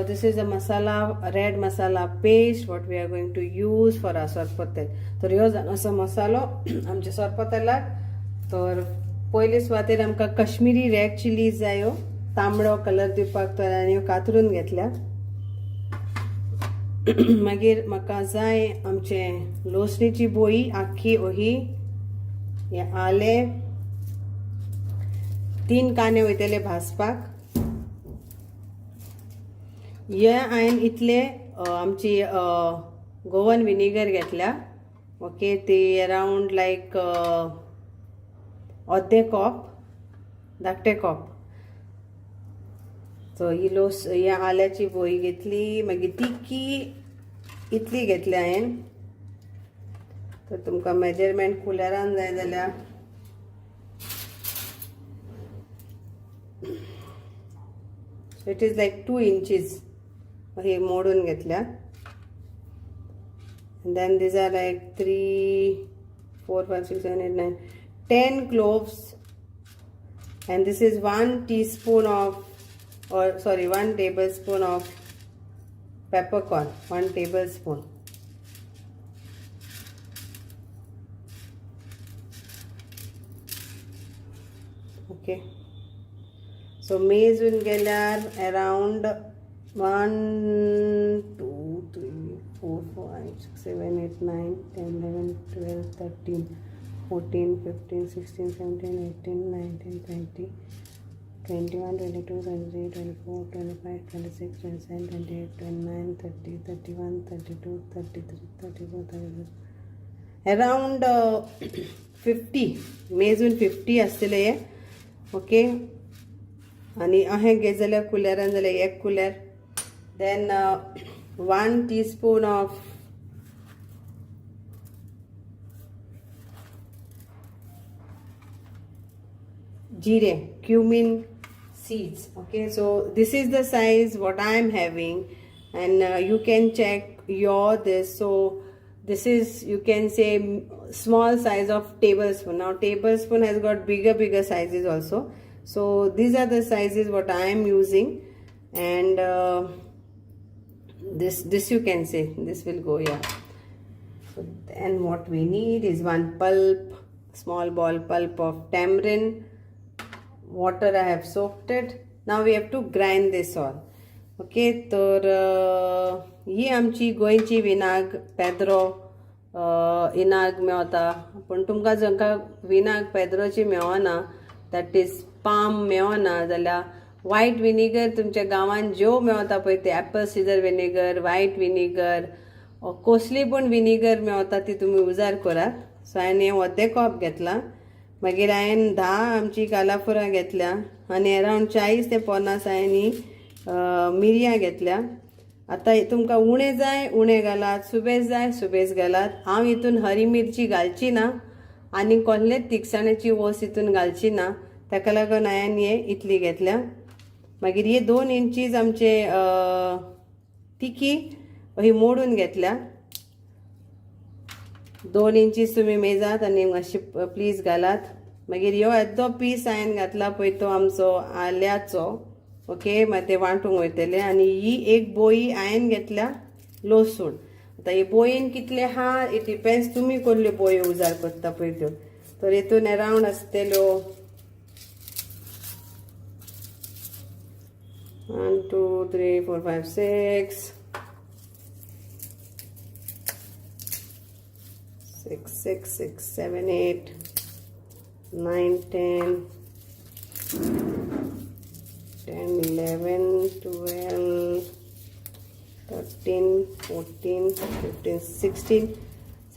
this is a masala, red masala paste what we are going to use for our sorpotel. तर ह्यो जावन मसालो आमच्या sorpotelak. तर पयले सुवातेर आमकां कश्मीरी रेड चिलीज जायो, तांबडो कलर दिवपाक. तर आनी कातरून घेतल्या. मागीर म्हाका जाय आमचे लोसणीची बोई आख्खी ओही, हे आले, 3 कांदे वयतले भाजपाक. हे हांवें इतले आमची गोवन विनेगर घेतल्या. ओके, ती अराउंड लायक अर्दे कप, धाकटे कप. सो ही हे आल्याची बोई घेतली. मागीर तिकी इतली घेतल्या हांवें. तर तुमकां मेजरमेंट कुलरान जाय जाल्यार so it is like 2 inches हे मोडून घेतल्या. Then these are like 3, 4, 5, 6, 7, 8, 9, 10 cloves. And this is 1 teaspoon of, or sorry, 1 tablespoon of peppercorn, 1 tablespoon. Okay, so मेजून गेल्यार around 1, 2, 3, 4, 5, 6, 7, 8, 9, 10, 11, 12, 13, 14, 15, 16, 17, 18, 19, 20, 21, 22, 23, 24, 25, 26, 27, 28, 29, 30, 31, 32, 33, 34, 35, around 50 मेजून 50 आसतले हे. ओके, आनी अहें घे जाल्यार कुलेरान जाल्यार 1 कुलेर. Then 1 teaspoon of jeera, cumin seeds. Okay, so this is the size what I am having, and you can check your this. So this is, you can say, small size of tablespoon. Now tablespoon has got bigger sizes also. So these are the sizes what I am using, and this you can say this will go here. So then what we need is 1 pulp, small ball pulp of tamarind. Water I have soaked it. Now we have to grind this all. Okay, तर ही आमची गोंयची विनाग Pedro इनाग Mewat. पण तुमकां जंका विनाग पेद्रोची मेवना, that is palm मेवना, जाल्यार white vinegar तुमच्या गांवांत ज्यो मेवता पळय ते Apple cider vinegar, white vinegar, कसली पण विनेगर मेवता ती तुमी उजार करात. सो हांवें हे अर्दे कप घेतला. मागीर हांवें 10 आमची कालाफुरां घेतल्या, आनी अरावंड 40 ते 50 हांवें मिरयां घेतल्या. आतां तुमकां उणें जाय उणें घालात, सुबेज जाय सुबेज घालात. हांव हितून हरी मिरची घालची ना आनी कसलेच तिखसाण्याची वस्त हितून घालची ना, ताका लागून हांवें हे इतली घेतल्या. मागीर हे 2 इंचीस आमचे तिकी ही मोडून घेतल्या. 2 इंचीस तुमी मेजात आनी मातशी प्लीज घालात. मागीर ह्यो येदो पीस हांवें घातला पळय तो आमचो आल्याचो. ओके, मागीर ते वांटूंक वयतले. आनी ही एक बोई हांवें घेतल्या लसूण. आतां हे बोयेन कितले हा इट डिपेंड्स, तुमी कसल्यो बोयो उजार करता पळय त्यो. तर हितून अरावंड आसतल्यो 1, 2, 3, 4, 5, 6, 7, 8, 9, 10, 11, 12, 13, 14, 15, 16,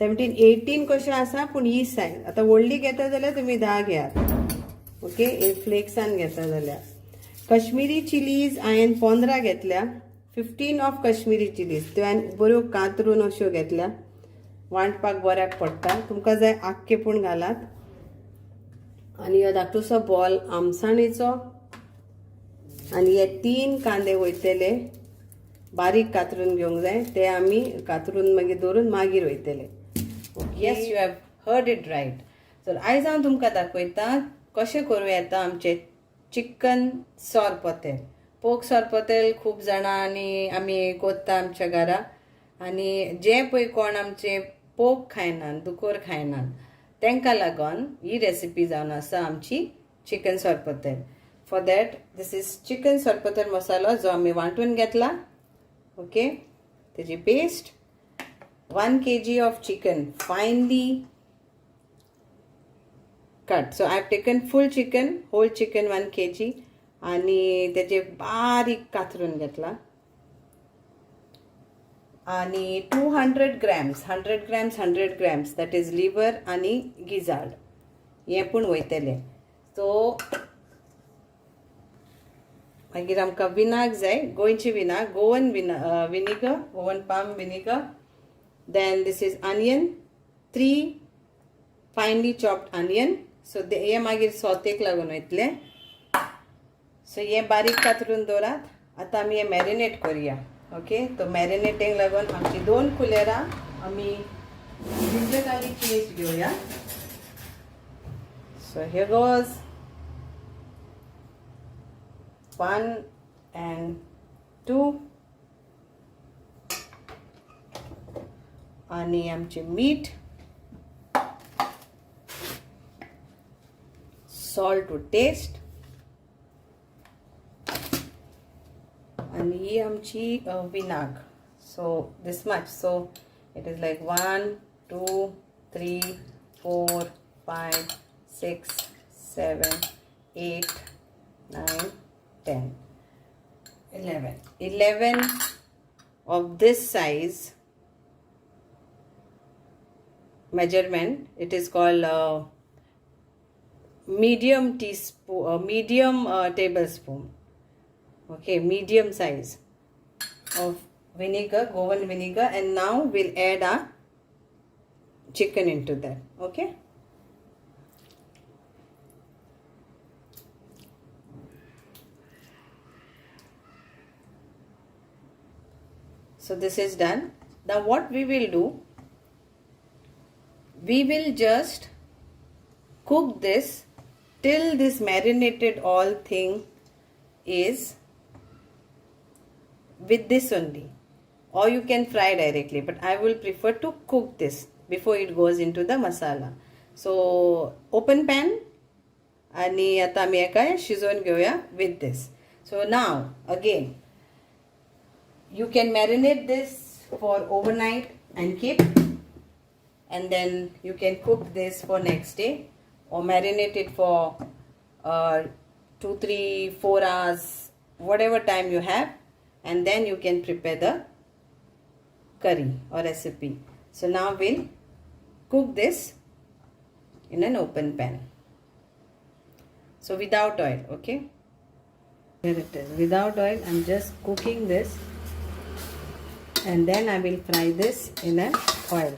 17, 18 कशें आसा. पूण ही सायज आतां व्हडली घेता जाल्यार तुमी 10 घेयात. ओके, हे फ्लेक्सान घेता जाल्यार. कश्मीरी चिलीज हांवें 15 घेतल्या. 15 ऑफ कश्मीरी चिलीज त्यो हांवें बऱ्यो कातरून अश्यो घेतल्या. वांटपाक बऱ्याक पडटा. तुमकां जाय आख्खे पूण घालात. आनी हो धाकटुसो बॉल आमसाणीचो. आनी हे 3 कांदे वयतले बारीक कातरून घेवंक जाय. ते आमी कातरून मागीर दवरून मागीर वयतले. Yes, you have heard it right. तर आयज हांव तुमकां दाखयता कशें करूं येता आमचें चिकन सॉरपोतेल. पोक सरपतेल खूब जाणांनी आमी कोत्ता आमच्या घरा आनी जे पळय कोण आमचे पोक खायनात दुकोर खायनात तांकां लागून ही रेसिपी जावन आसा आमची chicken sorpotel. For that this is chicken sorpotel masala जो आमी वांटून घेतला. ओके, तेजी paste 1 kg of chicken finely cut. So I have taken full chicken, whole chicken 1 kg आणि तेजे बारीक कातरून घेतला. आणि 200 grams 100 grams that is liver आणि gizzard हे पण वयतले. सो मागीर आमकां विनाग जाय, गोंयची विनाग, Goan vinegar, Goan palm vinegar. Then this is onion, 3 finely chopped onion. So हे मागीर सौतेक लागून वयतले. सो हे बारीक कातरून दवरात. आतां आमी हे मॅरिनेट करूया. ओके, तो मॅरिनेटिंग लागून आमची 2 कुलेरां आमी जिंजर गार्लिक पेस्ट घेवया. सो हियर गोज 1 and 2 आणि आमचे मीठ, salt to taste आणि ही आमची विनाग. सो this much. So it is like 1 2 3 4 5 6 7 8 9 10 11 of this size measurement. It is called medium teaspoon, medium tablespoon. Okay, medium size of vinegar, Goan vinegar, and now we'll add our chicken into that. Okay. So this is done. Now what we will do, we will just cook this till this marinated all thing is with this only, or you can fry directly, but I will prefer to cook this before it goes into the masala. So open pan आणि आता आमी एका शिजोवन घेवया with this. So now again you can marinate this for overnight and keep, and then you can cook this for next day or marinate it for 2 3 4 hours, whatever time you have, and then you can prepare the curry or recipe. So now we'll cook this in an open pan, so without oil. Okay, here it is, without oil. I'm just cooking this and then I will fry this in an oil.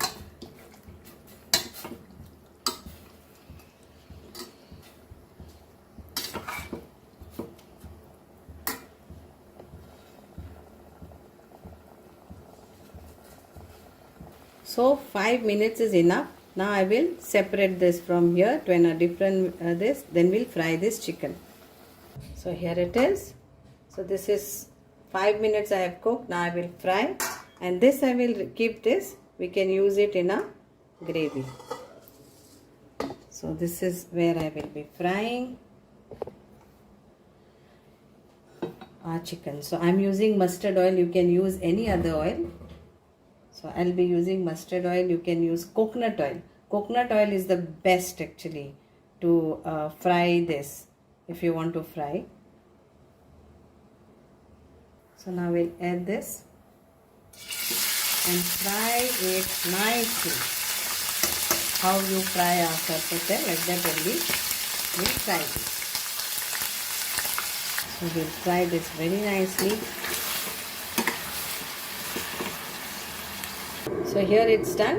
So 5 minutes is enough. Now I will separate this from here to a different this. Then we'll fry this chicken. So here it is. So this is 5 minutes I have cooked. Now I will fry, and this I will keep this. We can use it in a gravy. So this is where I will be frying our chicken. So I'm using mustard oil. You can use any other oil. So I'll be using mustard oil. You can use coconut oil. Coconut oil is the best actually to fry this if you want to fry. So now we'll add this and fry it nicely. How you fry our sorpotel, like that only we'll fry this. So we'll fry this very nicely. So here it's done.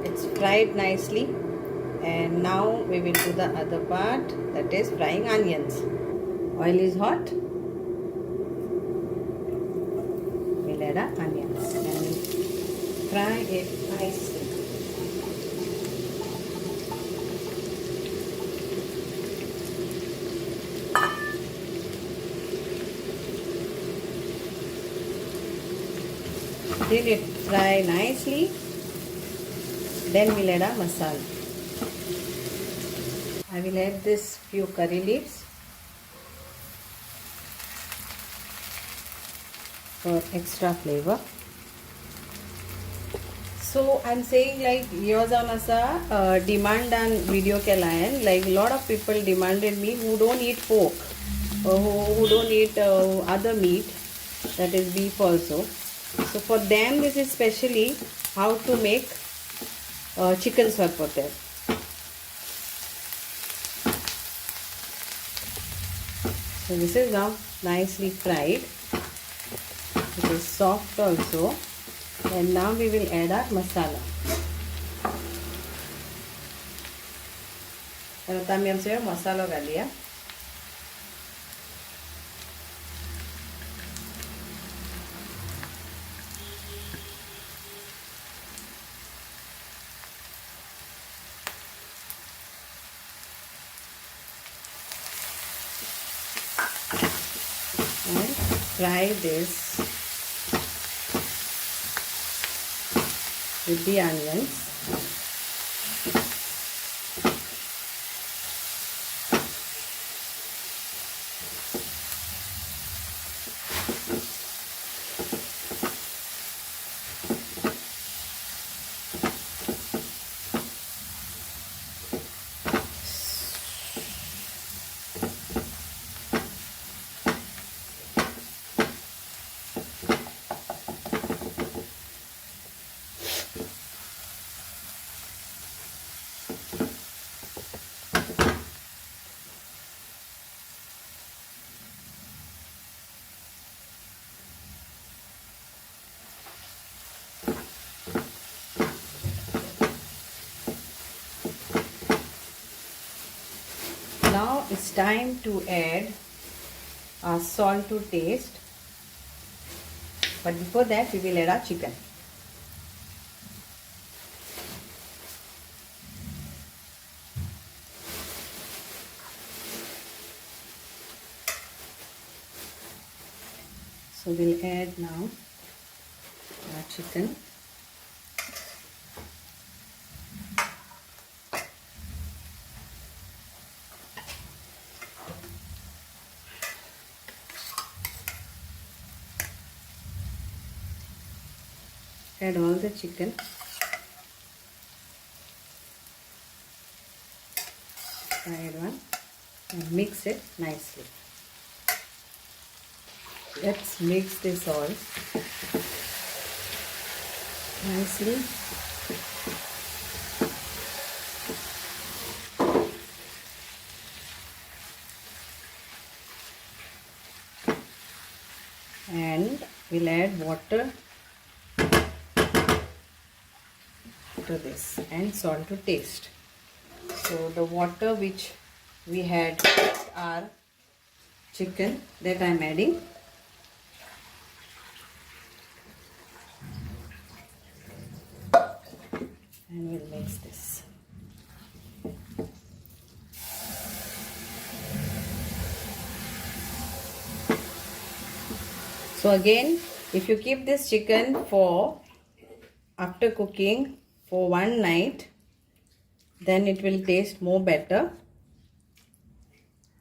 It's fried nicely, and now we will do the other part, that is frying onions. Oil is hot. We'll add our onions and we'll fry it nicely. Till it fry nicely. Then we'll add our masala. I will add this few curry leaves for extra flavor. So I'm saying like yours on asa demand and video ke layan, like a lot of people demanded me who don't eat pork or who don't eat other meat, that is beef also. So for them this is specially how to make chicken sorpotel. So this is now nicely fried. It is soft also. And now we will add our masala. And tami हमसे masala डालिया. And fry this with the onions. Now it's time to add our salt to taste, but before that we will add our chicken. So we'll add now our chicken. Add all the chicken. Add one and mix it nicely. Let's mix this all nicely. And we'll add water to this and salt to taste. So the water which we had our chicken, that I am adding. And we'll mix this. So again, if you keep this chicken for after cooking for one night, then it will taste more better.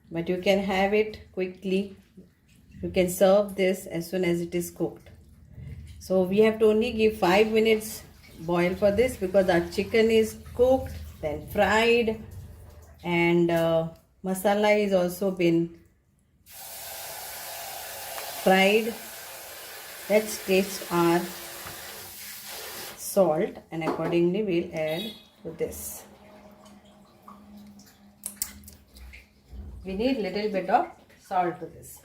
But you can have it quickly. You can serve this as soon as it is cooked. So we have to only give 5 minutes boil for this, because our chicken is cooked, then fried, and masala is also been fried. Let's taste our salt, and accordingly we'll add to this. We need little bit of salt to this.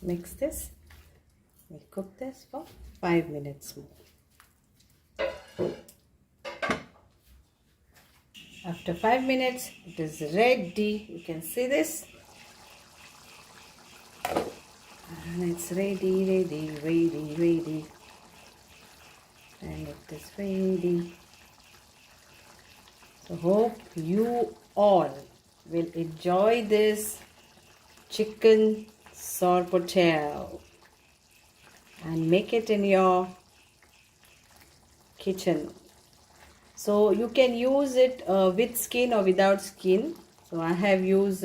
Mix this. We'll cook this for 5 minutes more. After 5 minutes, it is ready. You can see this. And it's ready. And it is ready. So hope you all will enjoy this chicken sorpotel and make it in your kitchen. So you can use it with skin or without skin. So I have used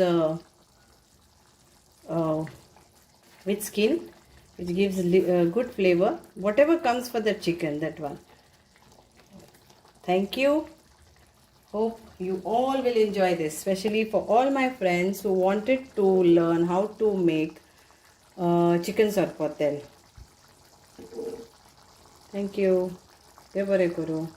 with skin, which gives good flavor. Whatever comes for the chicken, that one. Thank you. Hope you all will enjoy this, especially for all my friends who wanted to learn how to make chicken sorpotel. Thank you. Bye bye, Guru.